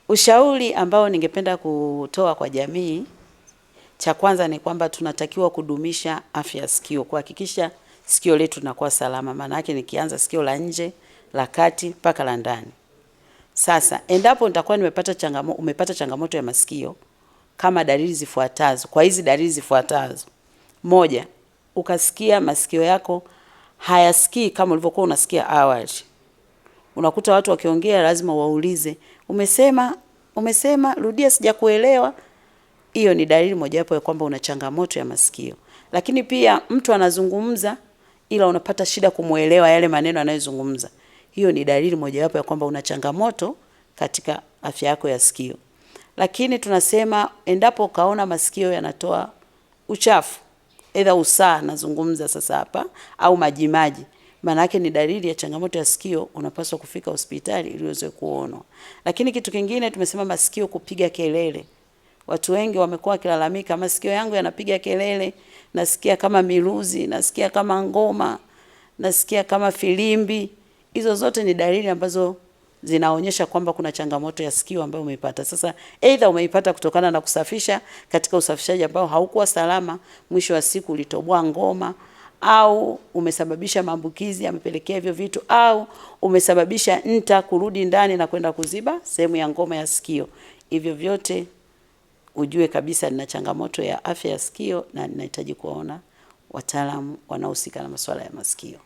Ushauri ambao ningependa kutoa kwa jamii, cha kwanza ni kwamba tunatakiwa kudumisha afya ya sikio, kuhakikisha sikio letu linakuwa salama. Maana yake nikianza sikio la nje, la kati mpaka la ndani. Sasa endapo nitakuwa umepata changamoto ya masikio, kama dalili zifuatazo, kwa hizi dalili zifuatazo. Moja, ukasikia masikio yako hayasikii kama ulivyokuwa unasikia awali. Unakuta watu wakiongea lazima waulize, umesema, rudia, sijakuelewa. Hiyo ni dalili mojawapo ya kwamba una changamoto ya masikio. Lakini pia mtu anazungumza ila unapata shida kumuelewa yale maneno anayozungumza. Hiyo ni dalili mojawapo ya kwamba una changamoto katika afya yako ya sikio. Lakini tunasema endapo kaona masikio yanatoa uchafu, aidha usaa nazungumza sasa hapa, au majimaji, maana yake ni dalili ya changamoto ya sikio, unapaswa kufika hospitali ili uweze kuonwa. Lakini kitu kingine tumesema masikio kupiga kelele. Watu wengi wamekuwa wakilalamika, masikio yangu yanapiga kelele, nasikia kama miruzi, nasikia kama ngoma, nasikia kama filimbi. Hizo zote ni dalili ambazo zinaonyesha kwamba kuna changamoto ya sikio ambayo umeipata. Sasa aidha umeipata kutokana na kusafisha katika usafishaji ambao haukuwa salama, mwisho wa siku ulitoboa ngoma, au umesababisha maambukizi yamepelekea hivyo vitu, au umesababisha nta kurudi ndani na kwenda kuziba sehemu ya ngoma ya sikio. Hivyo vyote ujue kabisa nina changamoto ya afya ya sikio na ninahitaji kuona wataalamu wanaohusika na masuala ya masikio.